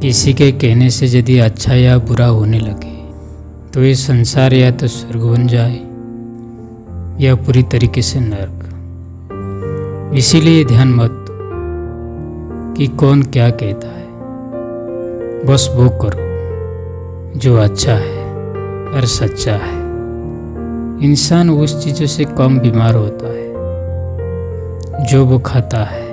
किसी के कहने से यदि अच्छा या बुरा होने लगे तो ये संसार या तो स्वर्ग बन जाए या पूरी तरीके से नर्क। इसीलिए ध्यान मत दो कि कौन क्या कहता है, बस वो करो जो अच्छा है और सच्चा है। इंसान उस चीज़ों से कम बीमार होता है जो वो खाता है,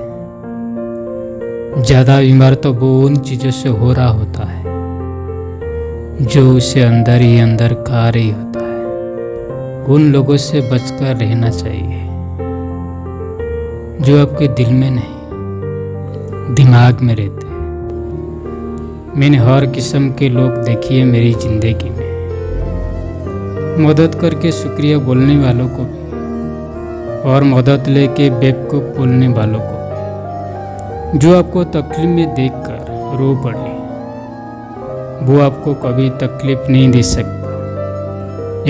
ज़्यादा बीमार तो वो उन चीज़ों से हो रहा होता है जो उसे अंदर ही अंदर खा रही होता है। उन लोगों से बचकर रहना चाहिए जो आपके दिल में नहीं दिमाग में रहते हैं। मैंने हर किस्म के लोग देखिए मेरी ज़िंदगी में, मदद करके शुक्रिया बोलने वालों को भी और मदद लेके बेवकूफ़ बोलने वालों को भी, जो आपको तकलीफ में देखकर रो पड़े। वो आपको कभी तकलीफ नहीं दे सकता।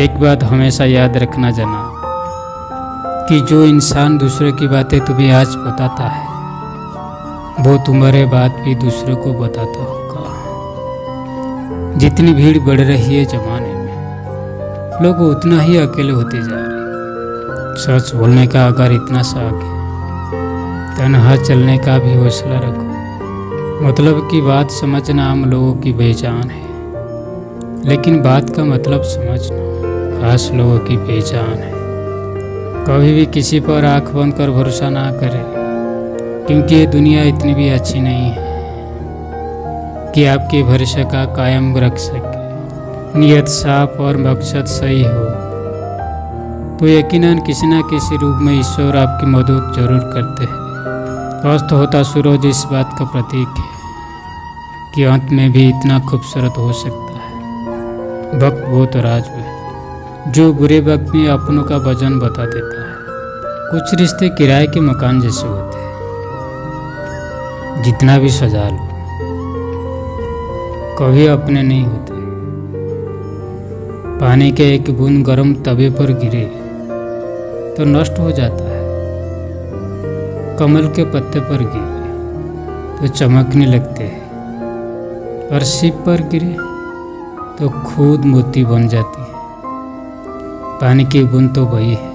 एक बात हमेशा याद रखना जनाब कि जो इंसान दूसरों की बातें तुम्हें आज बताता है वो तुम्हारे बात भी दूसरों को बताता होगा। जितनी भीड़ बढ़ रही है ज़माने में, लोग उतना ही अकेले होते जा रहे। सच बोलने का अगर इतना शौक है, तन्हा चलने का भी हौसला रखो। मतलब की बात समझना आम लोगों की पहचान है, लेकिन बात का मतलब समझना खास लोगों की पहचान है। कभी भी किसी पर आंख बंद कर भरोसा ना करें, क्योंकि ये दुनिया इतनी भी अच्छी नहीं है कि आपके भरोसे का कायम रख सके। नियत साफ और मकसद सही हो तो यकीनन किसी न किसी रूप में ईश्वर आपकी मदद जरूर करते हैं। अस्त होता सूरज इस बात का प्रतीक है कि अंत में भी इतना खूबसूरत हो सकता है। वक्त वो तराजू है जो बुरे वक्त में अपनों का वजन बता देता है। कुछ रिश्ते किराए के मकान जैसे होते हैं, जितना भी सजा लो कभी अपने नहीं होते। पानी के एक बूंद गर्म तवे पर गिरे तो नष्ट हो जाता है, कमल के पत्ते पर गिरे तो चमकने लगते हैं, और सिप पर गिरे तो खुद मोती बन जाती है। पानी की बूंद तो वही है,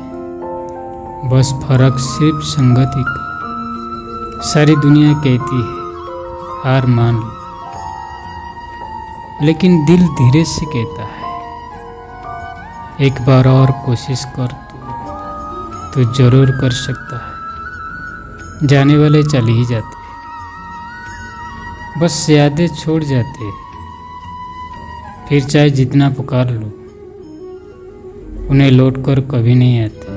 बस फर्क सिर्फ संगति का। सारी दुनिया कहती है हार मान लो, लेकिन दिल धीरे से कहता है एक बार और कोशिश कर तो जरूर कर सकता है। जाने वाले चले ही जाते, बस यादें छोड़ जाते। फिर चाहे जितना पुकार लो, उन्हें लौट कर कभी नहीं आते।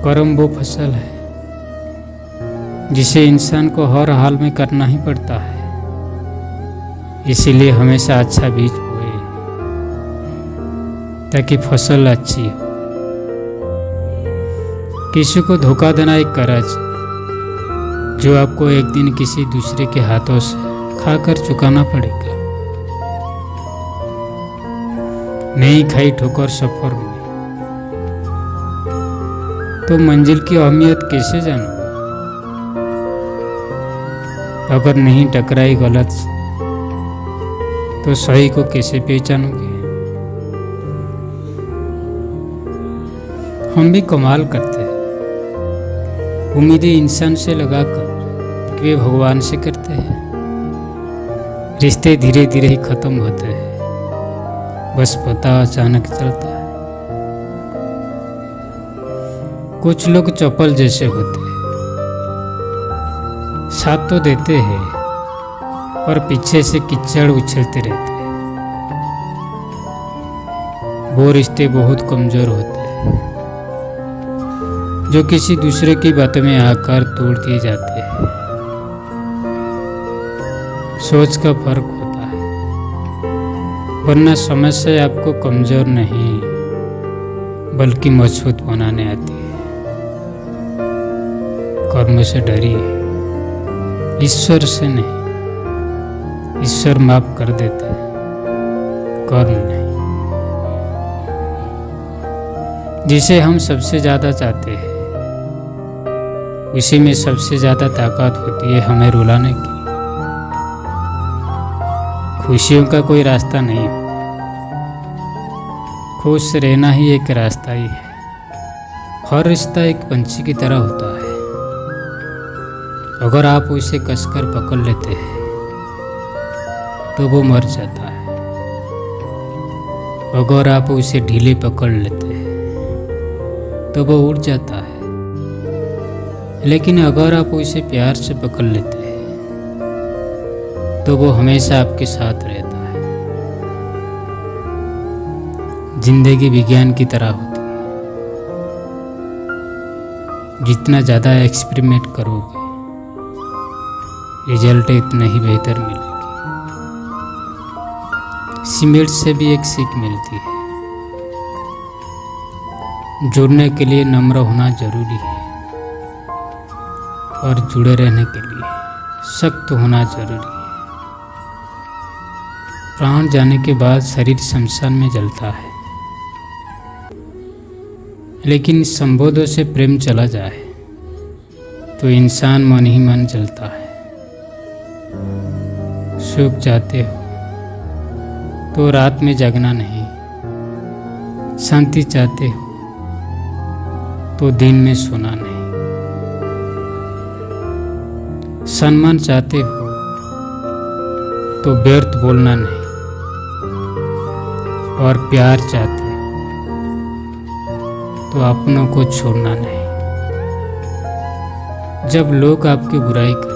कर्म वो फसल है जिसे इंसान को हर हाल में करना ही पड़ता है। इसीलिए हमेशा अच्छा बीज बोए ताकि फसल अच्छी हो। किसी को धोखा देना एक कर्ज जो आपको एक दिन किसी दूसरे के हाथों से खाकर चुकाना पड़ेगा। नहीं खाई ठोकर सफर में तो मंजिल की अहमियत कैसे जानोगे? अगर नहीं टकराई गलत से तो सही को कैसे पहचानोगे? हम भी कमाल करते हैं, उम्मीदें इंसान से लगाकर कि वे भगवान से करते हैं। रिश्ते धीरे धीरे ही खत्म होते हैं, बस पता अचानक चलता है। कुछ लोग चप्पल जैसे होते हैं, साथ तो देते हैं पर पीछे से कीचड़ उछलते रहते हैं। वो रिश्ते बहुत कमजोर होते हैं जो किसी दूसरे की बातों में आकर तोड़ दिए जाते हैं। सोच का फर्क होता है, वरना समस्या आपको कमजोर नहीं बल्कि मजबूत बनाने आती है। कर्म से डरिए, ईश्वर से नहीं। ईश्वर माफ कर देते हैं, कर्म नहीं। जिसे हम सबसे ज़्यादा चाहते हैं उसी में सबसे ज़्यादा ताकत होती है हमें रुलाने की। खुशियों का कोई रास्ता नहीं होता, खुश रहना ही एक रास्ता ही है। हर रिश्ता एक पंछी की तरह होता है, अगर आप उसे कसकर पकड़ लेते हैं तो वो मर जाता है, अगर आप उसे ढीले पकड़ लेते हैं तो वो उड़ जाता है, लेकिन अगर आप उसे प्यार से पकड़ लेते हैं तो वो हमेशा आपके साथ रहता है। जिंदगी विज्ञान की तरह होती है, जितना ज़्यादा एक्सपेरिमेंट करोगे रिजल्ट इतना ही बेहतर मिलेगी। सीमेंट से भी एक सीख मिलती है, जुड़ने के लिए नम्र होना जरूरी है और जुड़े रहने के लिए सख्त होना जरूरी है। प्राण जाने के बाद शरीर शमशान में जलता है, लेकिन संबोधों से प्रेम चला जाए तो इंसान मन ही मन जलता है। सुख चाहते हो तो रात में जगना नहीं, शांति चाहते हो तो दिन में सोना नहीं, सम्मान चाहते हो तो व्यर्थ बोलना नहीं, और प्यार चाहते हो तो अपनों को छोड़ना नहीं। जब लोग आपकी बुराई करें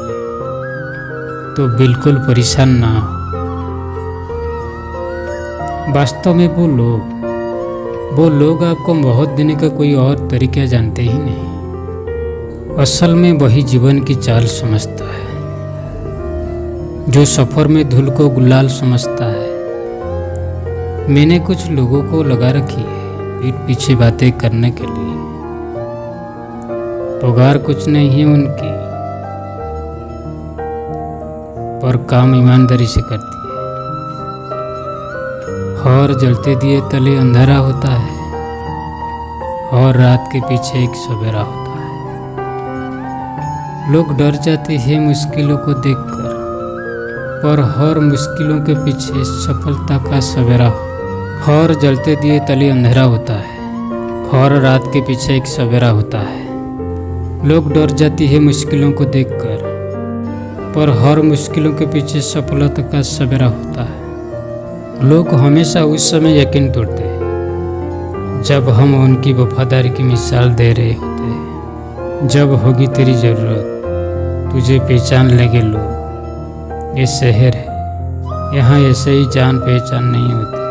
तो बिल्कुल परेशान ना हो, वास्तव में वो लोग आपको मोहब्बत देने का कोई और तरीका जानते ही नहीं। असल में वही जीवन की चाल समझता है, जो सफ़र में धूल को गुलाल समझता है। मैंने कुछ लोगों को लगा रखी है पीठ पीछे बातें करने के लिए, पगार कुछ नहीं है उनकी, पर काम ईमानदारी से करती है। और जलते दिए तले अंधेरा होता है, और रात के पीछे एक सवेरा होता है। लोग डर जाते हैं मुश्किलों को देखकर, पर हर मुश्किलों के पीछे सफलता का सवेरा हो। और जलते दिए तले अंधेरा होता है, और रात के पीछे एक सवेरा होता है। लोग डर जाती है मुश्किलों को देखकर, पर हर मुश्किलों के पीछे सफलता का सवेरा होता है। लोग हमेशा उस समय यकीन तोड़ते हैं जब हम उनकी वफादारी की मिसाल दे रहे होते हैं। जब होगी तेरी ज़रूरत तुझे पहचान लेंगे लोग। ये शहर है, यहाँ ऐसे ही जान पहचान नहीं होती।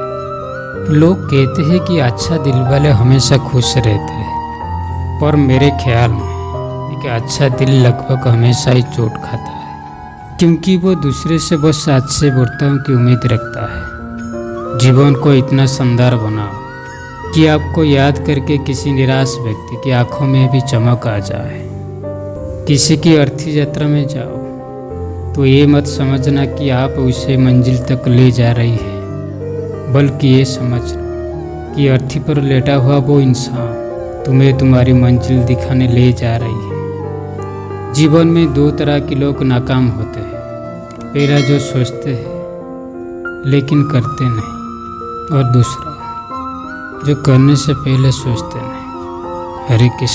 लोग कहते हैं कि अच्छा दिल वाले हमेशा खुश रहते हैं, पर मेरे ख्याल में एक अच्छा दिल लगभग हमेशा ही चोट खाता है, क्योंकि वो दूसरे से बस अच्छे बर्ताव की उम्मीद रखता है। जीवन को इतना शानदार बनाओ कि आपको याद करके किसी निराश व्यक्ति की आंखों में भी चमक आ जाए। किसी की अर्थी यात्रा में जाओ तो ये मत समझना कि आप उसे मंजिल तक ले जा रही है, बल्कि ये समझना कि अर्थी पर लेटा हुआ वो इंसान तुम्हें तुम्हारी मंजिल दिखाने ले जा रही है। जीवन में दो तरह के लोग नाकाम होते हैं, पहला जो सोचते हैं लेकिन करते नहीं, और दूसरा जो करने से पहले सोचते नहीं। हरे कृष्ण।